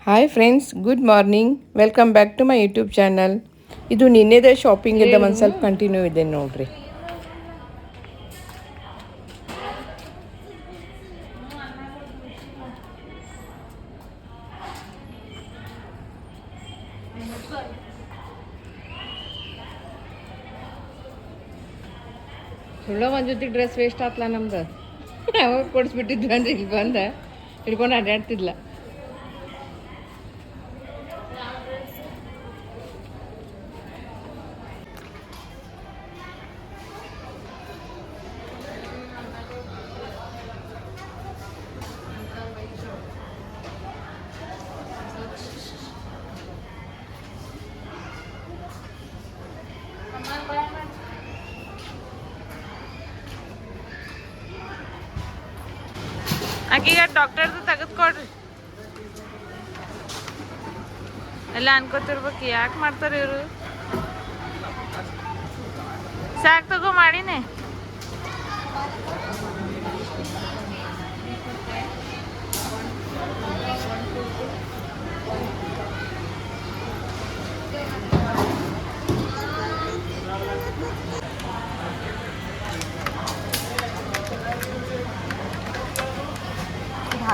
Hi friends, good morning. Welcome back to my YouTube channel. ಇದು ನಿನ್ನೆದೇ shopping ಇದ್ದ ಒಂದು ಸ್ವಲ್ಪ ಕಂಟಿನ್ಯೂ ಇದೆ ನೋಡ್ರಿ. ಸುಳ್ಳ ಒಂದು ಜೊತೆ ಡ್ರೆಸ್ ವೇಸ್ಟ್ ಆತ್ಲ ನಮ್ದು. ಅವಾಗ ಕೊಡಿಸ್ಬಿಟ್ಟಿದ್ವಿ ಅಂದ್ರೆ ಇಲ್ಲಿ ಬಂದ ಹಿಡ್ಕೊಂಡು ಅಡ್ಡಾಡ್ತಿದ್ಲ. ಆಕೀಗ ಡಾಕ್ಟರ್ದು ತೆಗೆದುಕೊಡ್ರಿ ಎಲ್ಲ ಅನ್ಕೋತಿರ್ಬೇಕು, ಯಾಕೆ ಮಾಡ್ತಾರೆ ಇವರು. ಸಾಕು ತಗೋ ಮಾಡಿನೇ.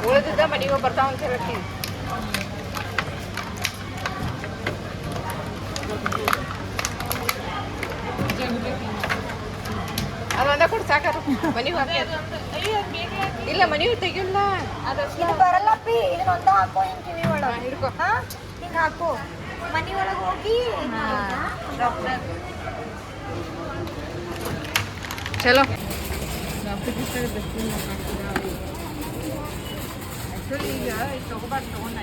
ಉಳಿದಿದ್ದ ಮನೆಗೆ ಬರ್ತಾವ ಅಂತ ಹೇಳ್ತಿ. ಅದೊಂದ ಕೊಟ್ಟು ಸಾಕಾರು ಮನೆಗೆ ಹಾಕಿ. ಇಲ್ಲ ಮನೆಗೆ ತೆಗಿಲ್ಲ, ಇದು ಬರಲ್ಲಪ್ಪಿ. ಇದನ್ನೊಂದ ಹಾಕೋ, ಹಿಂಗೆ ಕಿವಿ ಒಳಗೆ ಹಿಡ್ಕೊ. ಹಿಂಗೆ ಹಾಕೋ, ಮನೆ ಒಳಗೆ ಹೋಗಿ ಡಾಕ್ಟರ್. ಚಲೋ. ಈಗ ತಗೋಬಾರ್ದು, ತಗೊಂಡ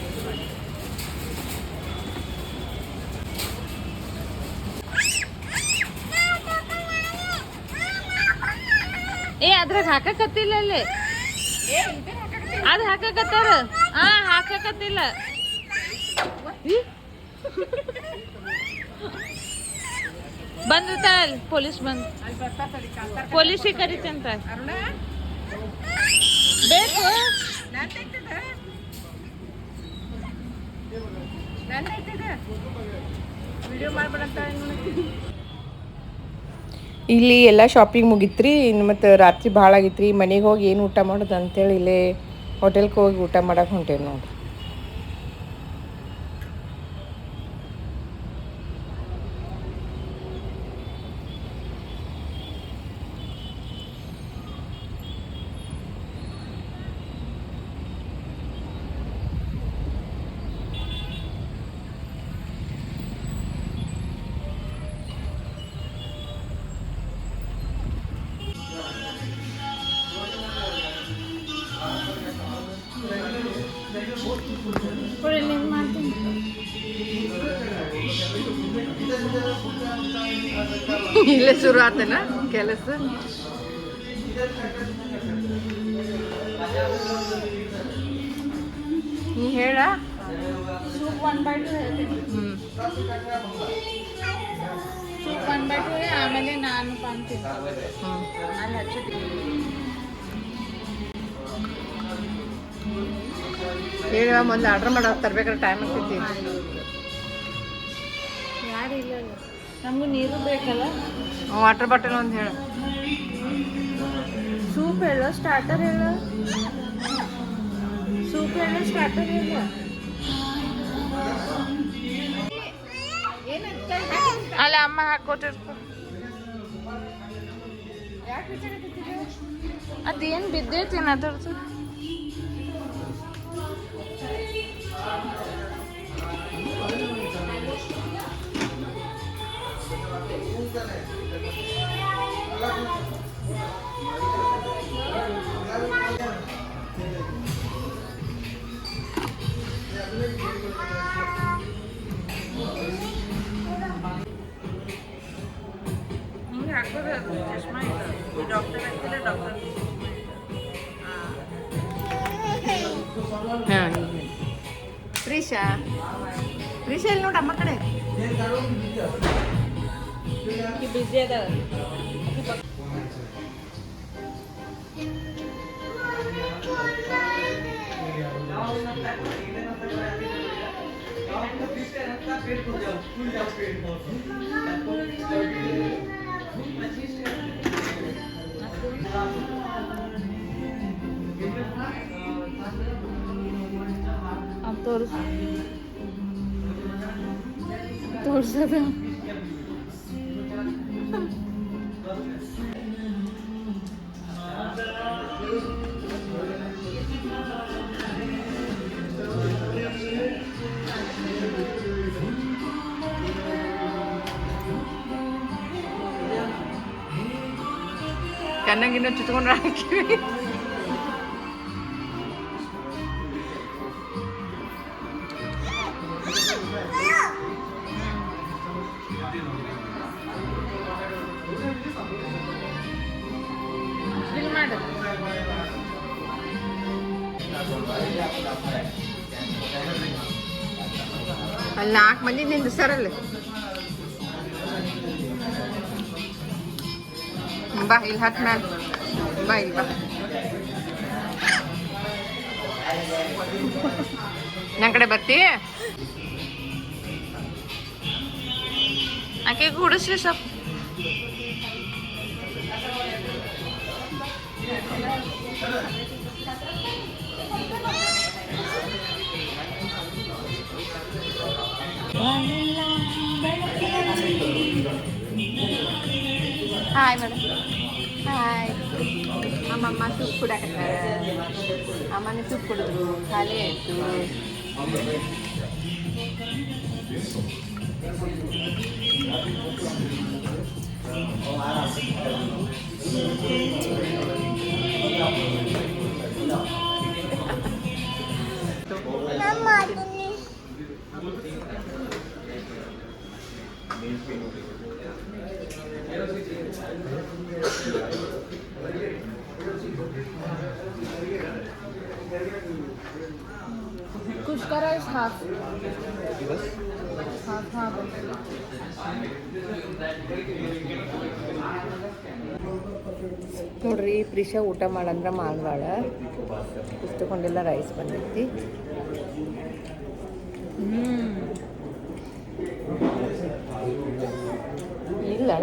ಅದ್ರಾಗ ಹಾಕಕತ್ತಿಲ್ಲ ಅಲ್ಲಿ. ಅದು ಹಾಕಕತ್ತಾರ. ಹಾಕಕತ್ತಿಲ್ಲ. ಬಂದಿರ್ತಾರ ಪೊಲೀಸ್ ಬಂದು. ಪೊಲೀಸಿಗೆ ಕರಿತಂತ ಬೇಕು. ಇಲ್ಲಿ ಎಲ್ಲ ಶಾಪಿಂಗ್ ಮುಗಿತ್ರಿ. ಮತ್ತು ರಾತ್ರಿ ಭಾಳ ಆಗಿತ್ರಿ. ಮನೆಗೆ ಹೋಗಿ ಏನು ಊಟ ಮಾಡೋದು ಅಂತೇಳಿ ಇಲ್ಲೇ ಹೋಟೆಲ್ಗೆ ಹೋಗಿ ಊಟ ಮಾಡಕ್ಕೆ ಹೊಂಟೇವಿ ನೋಡ್ರಿ. ಇಲ್ಲೇ ಶುರು ಆತನ ಕೆಲಸ. ನೀ ಹೇಳ. ಸೂಪ್ 1/2 ಹೇಳ್ತೀನಿ. ಸೂಪ್ 1/2 ಆಮೇಲೆ ನಾನು ಕಾಣ್ತೀನಿ. ಅಲ್ಲಿ ಹಚ್ಚಿದ್ದೀನಿ ಹೇಳ. ಮೊದಲು ಆರ್ಡ್ರ್ ಮಾಡೋಕೆ ತರ್ಬೇಕಾದ್ರೆ ಟೈಮ್ ಆಗ್ತೈತಿ. ಯಾರು ಇಲ್ಲ, ನಮಗೂ ನೀರು ಬೇಕಲ್ಲ. ವಾಟರ್ ಬಾಟಲ್ ಒಂದು ಹೇಳ. ಸೂಪ್ ಹೇಳು, ಸ್ಟಾರ್ಟರ್ ಹೇಳು. ಸೂಪ್ ಹೇಳು, ಸ್ಟಾರ್ಟರ್ ಹೇಳು. ಅಲ್ಲ ಅಮ್ಮ ಹಾಕೊಟ್ಟಿರ್ಕೊ. ಯಾಕೆ ವಿಚಾರಕತ್ತಿದ್ರು? ಅದೇನು ಬಿದ್ದೈತೇನು ಅದ್ರದ್ದು? ಹಿಂಗೆ ಹಾಕೋದು ಚಶ್ಮಾ ಇದು. ಡಾಕ್ಟರ್ ಹಾಕಿಲ್ಲ, ಡಾಕ್ಟರ್. ಹಾಂ ಪ್ರೀಶಾ ಇಲ್ಲಿ ನೋಡಿ ಅಮ್ಮ ಕಡೆ. ಬಿಸಿ ಅದ. ತೋರ್ಸದ ಕಣ್ಣಂಗಿನ್ನ ಚುಚ್ಕೊಂಡ್ರೆ ಹಾಕಿವಿ. ಮಾಡು ಅಲ್ಲಿ 4 ಮಂದಿ ನಿಂದ್ರಿಸ್ತಾರಲ್ಲ. ಬಾ ಇಲ್ಲಿ ಹತ್ತು ಮ್ಯಾಲ ಬಾ ಇಲ್ಲಿ ಬಾ. ನನ್ನ ಕಡೆ ಬರ್ತಿ ಆಕೆ ಕೂಡಿಸ್ರಿ ಸ್ವಲ್ಪ. Hi madam. ಹಾಯ್. ಅಮ್ಮಮ್ಮ ಸೂಪ್ ಕುಡಾಕತ್ತಾರ. ಅಮ್ಮನೇ ಸೂಪ್ ಕುಡಿದ್ರು, ಖಾಲಿ ಆಯಿತು. Kushka rice half. Half. ನೋಡ್ರಿ ಪ್ರಿಷಾ ಊಟ ಮಾಡಂದ್ರೆ ಮಾಡ್ವಾಳ. ಇಷ್ಟಕೊಂಡೆಲ್ಲ ರೈಸ್ ಬಂದೈತಿ. ಇಲ್ಲಡ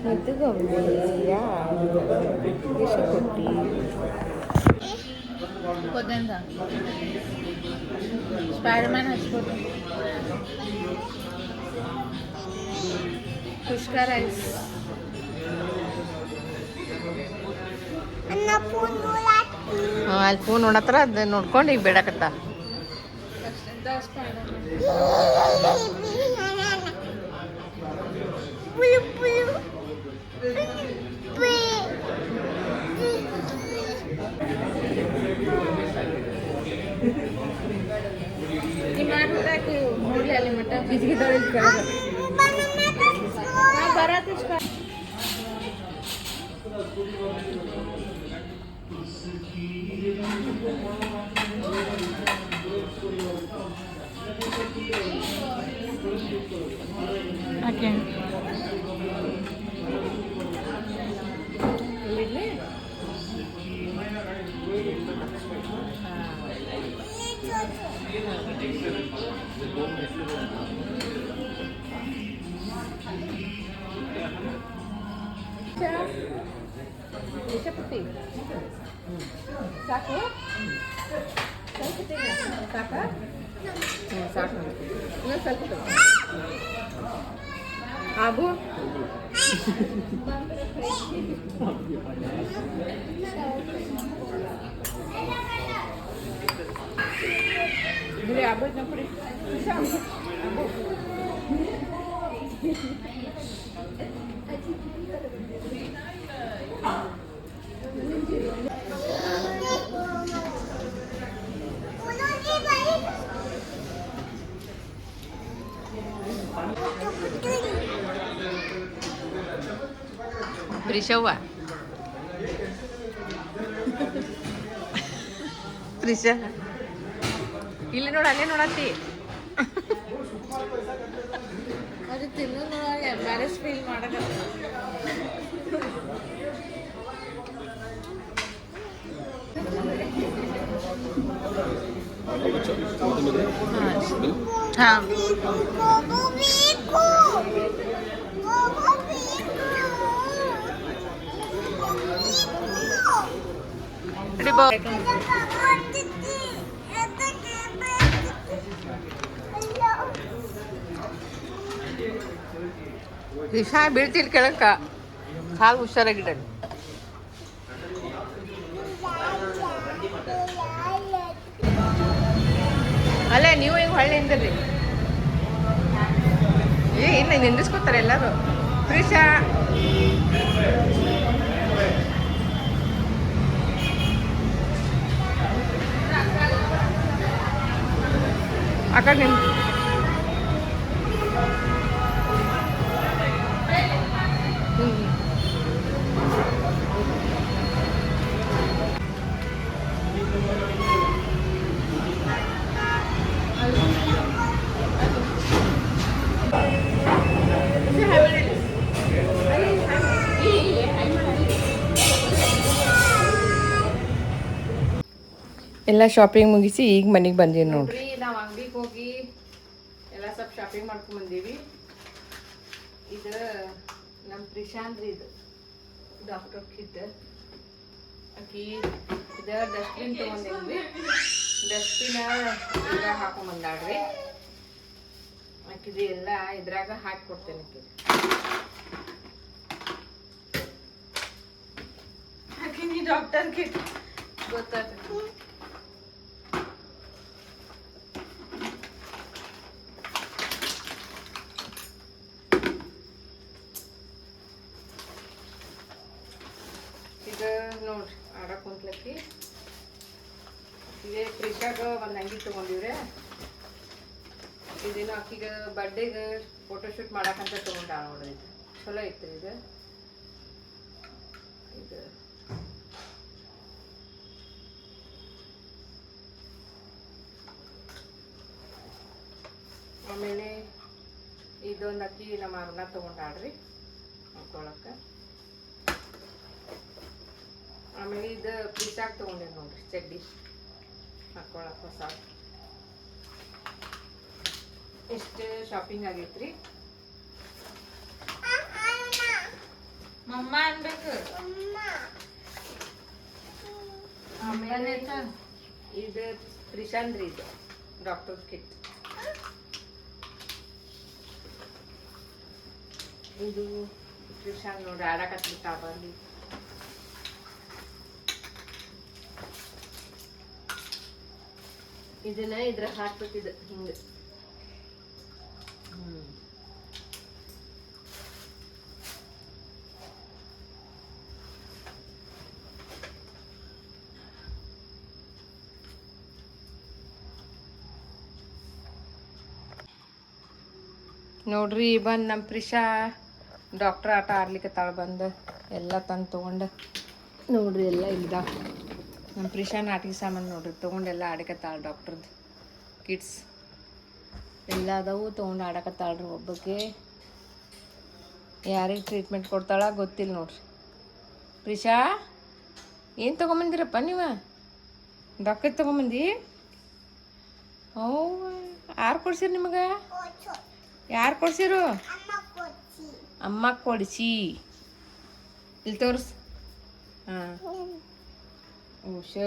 ಮುದ್ದುಗೊಂಬೆಯ ಪ್ರಿಷಾ ಕೊಟ್ಟಿ ಕೊದ್ದಂತ ಸ್ಪೈಡರ್ಮ್ಯಾನ್ ಹಚ್ಕೊಟ್ಟು ಕುಷ್ಕ ರೈಸ್. ಅಲ್ಲಿ ಫೋನ್ ನೋಡತ್ರ ಅದು ನೋಡ್ಕೊಂಡು ಈಗ ಬೇಡಕತ್ತ. ನೋಡ್ಲಿ ಅಲ್ಲಿ ಮಟ್ಟ ಬಿಜಿಗಿದ್ದಾಳೆ ಬರತ್ತ. ಓಕೆ ಪುಟ್ಟಿ ಸಾಕು ಸಾಕ ಸಾಕು ಇನ್ನೊಂದು ಸ್ವಲ್ಪ ಆಗು. ಆಗೋದು ನಪ್ಪಡಿ ಪ್ರಿಷವ್ವ ಪ್ರಿಷ ಇಲ್ಲಿ ನೋಡ ಅಲ್ಲೇ ನೋಡತ್ತಿ. ಅದು ತಿನ್ನೋ ನೋಡಾಗ ಎಂಬ್ಯಾರೆಸ್ ಫೀಲ್ ಮಾಡಕ ಹಾಂ ದಿಶಾ ಬೀಳ್ತಿಲ್ ಕೆಳಕ ಕಾಲು ಹುಷಾರಾಗಿಡಲಿ. ಅಲ್ಲೇ ನೀವು ಈಗ ಹೊಳ್ಳಿ ನಿಂದ್ರಿ. ಇಲ್ಲ ನಿಂದಿಸ್ಕೊತಾರೆ ಎಲ್ಲರೂ. ಪ್ರೀಶಾ ಆ ಕಡೆ ನಿಂತು ಎಲ್ಲ ಶಾಪಿಂಗ್ ಮುಗಿಸಿ ಈಗ ಮನೆಗೆ ಬಂದೀವಿ ನೋಡ್ರಿ. ನಾವು ಅಂಗಡಿಗೆ ಹೋಗಿ ಎಲ್ಲ ಸ್ವಲ್ಪ ಶಾಪಿಂಗ್ ಮಾಡ್ಕೊಂಡ್ ಬಂದೀವಿ. ಇದು ನಮ್ಮ ಪ್ರಿಶಾಂತ್ರಿ, ಇದು ಡಾಕ್ಟರ್ ಕಿಟ್ ಆಕಿ. ಇದು ಡಸ್ಟ್ಬಿನ್ ತೊಗೊಂಡಿದ್ವಿ. ಡಸ್ಟ್ಬಿನ್ ಇದ್ರಾಗ ಹಾಕೊಂಡ್ ಬಂದಾಡ್ರಿ. ಆಕಿದು ಎಲ್ಲ ಇದ್ರಾಗ ಹಾಕಿ ಕೊಡ್ತೇನೆ. ಆಕಿ ಡಾಕ್ಟರ್ ಕಿಟ್ ಗೊತ್ತಾಗ್ತದೆ. ಇದು ನೋಡ್ರಿ ಆಡಕ್ ಕುಂತ್ಲಕ್ಕಿ. ಇದೇ ಪ್ರಿಶಾಗ ಒಂದು ಅಂಗಿ ತೊಗೊಂಡಿವ್ರೆ. ಇದೇನು ಆಕಿಗೆ ಬರ್ಡೇಗೆ ಫೋಟೋಶೂಟ್ ಮಾಡಕ್ಕಂತ ತೊಗೊಂಡಾಳ ನೋಡ್ರಿ. ಇದು ಚಲೋ ಐತ್ರಿ. ಇದು ಇದು ಆಮೇಲೆ ಇದೊಂದು ಅಕ್ಕಿ ನಮ್ಮ ಅರ್ಣ ತೊಗೊಂಡಾಳ್ರಿ ಹಾಕೊಳಕ್ಕೆ. ಆಮೇಲೆ ಇದು ಪ್ರಿಶಾಗ ತೊಗೊಂಡೇನಿ ನೋಡ್ರಿ ಚಡ್ಡಿ ಹಾಕೊಳಕ್ಕೆ ಹೊಸ. ಎಷ್ಟು ಶಾಪಿಂಗ್ ಆಗೈತ್ರಿ. ಮಮ್ಮ ಅನ್ಬೇಕು. ಆಮೇಲೆ ಇದು ಪ್ರಿಶಾಂತ್ರಿ, ಇದು ಡಾಕ್ಟರ್ ಕಿಟ್. ಇದು ಪ್ರಿಶಾಂತ್ ನೋಡ್ರಿ ಆಡಕತ್ತಿ ಕಾಬಲ್ಲಿ. ಇದನ್ನ ಇದ್ರ ಹಾಕ್ಬೇಕಿದ್ದು ಹಿಂಗೆ. ನೋಡ್ರಿ ಬಂದು ನಮ್ಮ ಪ್ರಿಶಾ ಡಾಕ್ಟ್ರ್ ಆಟ ಆಡ್ಲಿಕ್ಕೆ ಬಂದು ಎಲ್ಲ ತಂದು ತೊಗೊಂಡು ನೋಡ್ರಿ. ಎಲ್ಲ ಇಲ್ದ ನಮ್ಮ ಪ್ರಿಶಾ ನಾಟಿಗೆ ಸಾಮಾನು ನೋಡ್ರಿ ತೊಗೊಂಡೆಲ್ಲ ಆಡಕತ್ತಾಳ. ಡಾಕ್ಟ್ರದ್ದು ಕಿಡ್ಸ್ ಎಲ್ಲ ಅದಾವು ತೊಗೊಂಡು ಆಡಕತ್ತಾಳ್ರಿ. ಒಬ್ಬಕ್ಕೆ ಯಾರಿಗೆ ಟ್ರೀಟ್ಮೆಂಟ್ ಕೊಡ್ತಾಳ ಗೊತ್ತಿಲ್ಲ ನೋಡ್ರಿ. ಪ್ರಿಶಾ ಏನು ತೊಗೊಂಬಂದಿರಪ್ಪ ನೀವು? ಡಾಕ್ಟರ್ ತೊಗೊಂಬಂದಿ? ಓ, ಯಾರು ಕೊಡ್ಸಿರಿ ನಿಮಗೆ? ಯಾರು ಕೊಡ್ಸಿರು? ಅಮ್ಮ ಕೊಡಿಸಿ. ಇಲ್ಲಿ ತೋರಿಸ್. ಹಾಂ, ಔಷಧ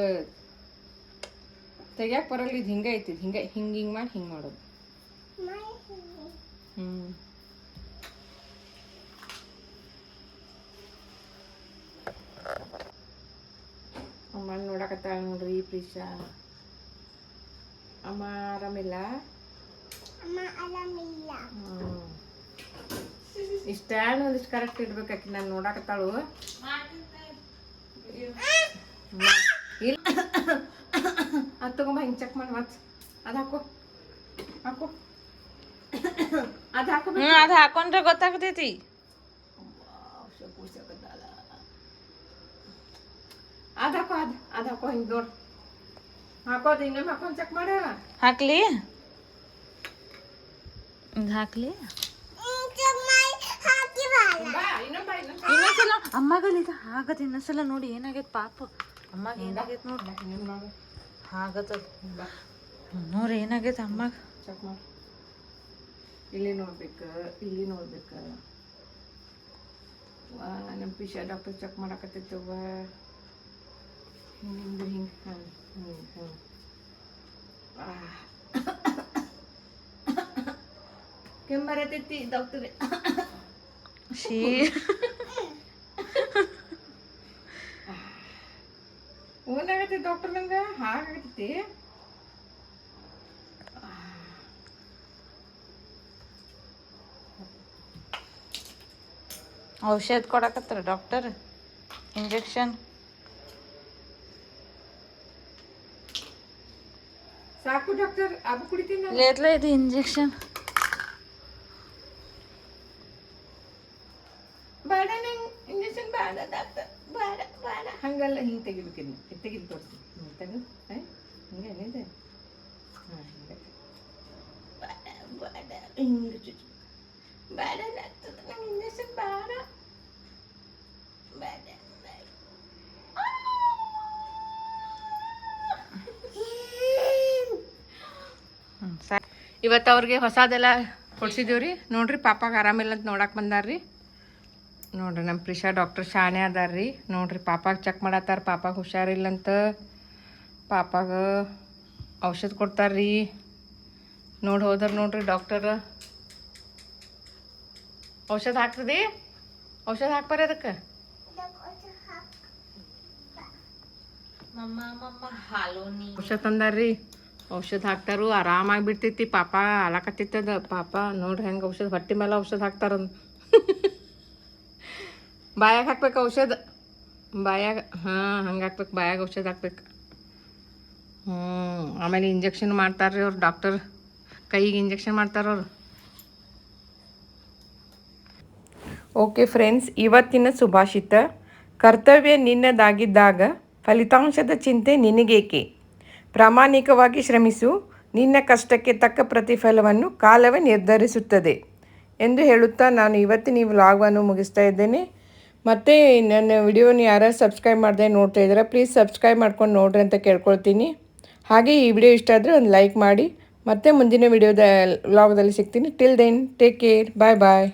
ತೆಗಿಯಕ್ಕೆ ಬರಲ್ಲ. ಇದು ಹಿಂಗೆ ಐತಿ. ಹಿಂಗೆ ಹಿಂಗೆ ಹಿಂಗೆ ಮಾಡಿ ಹಿಂಗೆ ಮಾಡೋದು. ಅಮ್ಮ ನೋಡಕತ್ತಾಳ ನೋಡ್ರಿ ಪ್ರಿಶಾ. ಅಮ್ಮ ಆರಾಮಿಲ್ಲ. ಇಷ್ಟ ಒಂದಿಷ್ಟು ಕರೆಕ್ಟ್ ಇಡ್ಬೇಕಾಕಿ. ನಾನು ನೋಡಕತ್ತಾಳು. ಇಲ್ಲ ಅದು ತಗೊಂಬ, ಹಿಂಗೆ ಚೆಕ್ ಮಾಡಿ ಮತ್ತೆ ಅದು ಹಾಕೋ ಹಾಕೋ ಅದು ಹಾಕೋ. ಅದು ಹಾಕೊಂಡ್ರೆ ಗೊತ್ತಾಗ್ತೈತಿ. ಅದು ಹಾಕೋ, ಅದು ಹಾಕೋ. ಹಿಂಗೆ ನೋಡು ಹಾಕೋದು. ಇನ್ನೊಮ್ಮೆ ಹಾಕೊಂಡು ಚೆಕ್ ಮಾಡ. ಹಾಕ್ಲಿ ಹಾಕ್ಲಿ ಇನ್ನೊಂದ್ಸಲ ಅಮ್ಮಗಲ್ಲಿ ಇದು ಆಗತ್ತೆ. ಇನ್ನೊಂದ್ಸಲ ನೋಡಿ ಏನಾಗೈತೆ ಪಾಪ ಅಮ್ಮಗೆ. ಏನಾಗೈತೆ ನೋಡಿ ಆಗತ್ತದ. ನೋಡ್ರಿ ಏನಾಗೈತೆ ಅಮ್ಮಗೆ. ಚೆಕ್ ಮಾಡಿ. ಇಲ್ಲಿ ನೋಡ್ಬೇಕು, ಇಲ್ಲಿ ನೋಡ್ಬೇಕು. ನಮ್ಮ ಪಿಶಾ ಡಾಕ್ಟರ್ ಚೆಕ್ ಮಾಡಕತ್ತಿತ್ತವ. ಹಿಂಗೆ ಹಿಂಗೆ ಹಾಂ ಹ್ಞೂ ಹ್ಞೂ ಕೆಮ್ಮರತೈತಿ ಡಾಕ್ಟರ್. ಶೀ ಏನಾಗತ್ತೈತಿ ಡಾಕ್ಟರ್ ನಂಗೆ ಹಾಗಾಗತ್ತೈತಿ. ಔಷಧ ಕೊಡಕತ್ತಾರ ಡಾಕ್ಟರ್, ಇಂಜೆಕ್ಷನ್. ಸಾಕು ಡಾಕ್ಟರ್, ಅದು ಕುಡಿತೀನಿ ನಾನು. ಲೇಟ್ಲ ಇದು ಇಂಜೆಕ್ಷನ್. ಬೇಡ ನಂಗೆ ಇಂಜೆಕ್ಷನ್ ಬೇಡ ಡಾಕ್ಟರ್, ಬೇಡ ಬೇಡ. ಹಂಗಲ್ಲ, ಹಿಂಗೆ ತೆಗಿಬೇಕಿನ್ನು, ತೆಗಿದು ತೋರಿಸ್ತೀನಿ. ಹಿಂಗೆ ತೆಗೆದು ಹಿಂಗೆ ಏನಿದೆ ಹಾಂ ಹಿಂಗೆ ಬೇಡ ಬೇಡ ಹಿಂಗೆ ಚುಚ್ಚು. ಬೇಡ ಡಾಕ್ಟರ್, ನಂಗೆ ಇಂಜೆಕ್ಷನ್ ಬೇಡ ಬೇಡ ಬೇಡ. ಇವತ್ತು ಅವ್ರಿಗೆ ಹೊಸದೆಲ್ಲ ಕೊಡ್ಸಿದ್ದೀವ್ರಿ. ನೋಡ್ರಿ ಪಾಪಾಗೆ ಆರಾಮಿಲ್ಲ ಅಂತ ನೋಡಕ್ಕೆ ಬಂದಾರ್ರಿ. ನೋಡ್ರಿ ನಮ್ಮ ಪ್ರಿಷಾ ಡಾಕ್ಟರ್ ಶಾಣೆ ಅದಾರ್ರಿ. ನೋಡ್ರಿ ಪಾಪಾಗೆ ಚೆಕ್ ಮಾಡತ್ತಾರ. ಪಾಪಾಗೆ ಹುಷಾರಿಲ್ಲಂತ ಪಾಪಾಗೆ ಔಷಧ ಕೊಡ್ತಾರ್ರಿ. ನೋಡಿ ಹೋದ್ರ ನೋಡ್ರಿ ಡಾಕ್ಟರ್. ಔಷಧ ಹಾಕ್ತದಿ, ಔಷಧ ಹಾಕ್ಬಾರ ಅದಕ್ಕೆ. ಔಷಧ ತಂದಾರ್ರಿ, ಔಷಧ ಹಾಕ್ತಾರು. ಆರಾಮಾಗಿ ಬಿಡ್ತೈತಿ. ಪಾಪ ಅಲಾಕತ್ತಿತ್ತದ. ಪಾಪ ನೋಡ್ರಿ ಹೆಂಗೆ ಔಷಧ ಹೊಟ್ಟೆ ಮೇಲೆ ಔಷಧ ಹಾಕ್ತಾರಂದು. ಬಾಯಾಗ ಹಾಕ್ಬೇಕು ಔಷಧ, ಬಾಯಾಗ. ಹಾಂ ಹಂಗೆ ಹಾಕ್ಬೇಕು, ಬಾಯಾಗ ಔಷಧ ಹಾಕ್ಬೇಕು. ಆಮೇಲೆ ಇಂಜೆಕ್ಷನ್ ಮಾಡ್ತಾರ್ರಿ ಅವ್ರು ಡಾಕ್ಟರ್. ಕೈಗೆ ಇಂಜೆಕ್ಷನ್ ಮಾಡ್ತಾರವ್ರು. ಓಕೆ ಫ್ರೆಂಡ್ಸ್, ಇವತ್ತಿನ ಸುಭಾಷಿತ: ಕರ್ತವ್ಯ ನಿನ್ನದಾಗಿದ್ದಾಗ ಫಲಿತಾಂಶದ ಚಿಂತೆ ನಿನಗೇಕೆ? ಪ್ರಾಮಾಣಿಕವಾಗಿ ಶ್ರಮಿಸು, ನಿನ್ನ ಕಷ್ಟಕ್ಕೆ ತಕ್ಕ ಪ್ರತಿಫಲವನ್ನು ಕಾಲವೇ ನಿರ್ಧರಿಸುತ್ತದೆ ಎಂದು ಹೇಳುತ್ತಾ ನಾನು ಇವತ್ತಿನ ಈ ವ್ಲಾಗನ್ನು ಮುಗಿಸ್ತಾ ಇದ್ದೇನೆ. ಮತ್ತು ನನ್ನ ವಿಡಿಯೋನ ಯಾರು ಸಬ್ಸ್ಕ್ರೈಬ್ ಮಾಡದೆ ನೋಡ್ತಾ ಇದ್ದೀರಾ, ಪ್ಲೀಸ್ ಸಬ್ಸ್ಕ್ರೈಬ್ ಮಾಡ್ಕೊಂಡು ನೋಡ್ರಿ ಅಂತ ಕೇಳ್ಕೊಳ್ತೀನಿ. ಹಾಗೆ ಈ ವಿಡಿಯೋ ಇಷ್ಟ ಆದರೆ ಒಂದು ಲೈಕ್ ಮಾಡಿ. ಮತ್ತೆ ಮುಂದಿನ ವಿಡಿಯೋದ ವ್ಲಾಗ್ದಲ್ಲಿ ಸಿಗ್ತೀನಿ. ಟಿಲ್ ದೆನ್ ಟೇಕ್ ಕೇರ್, ಬಾಯ್ ಬಾಯ್.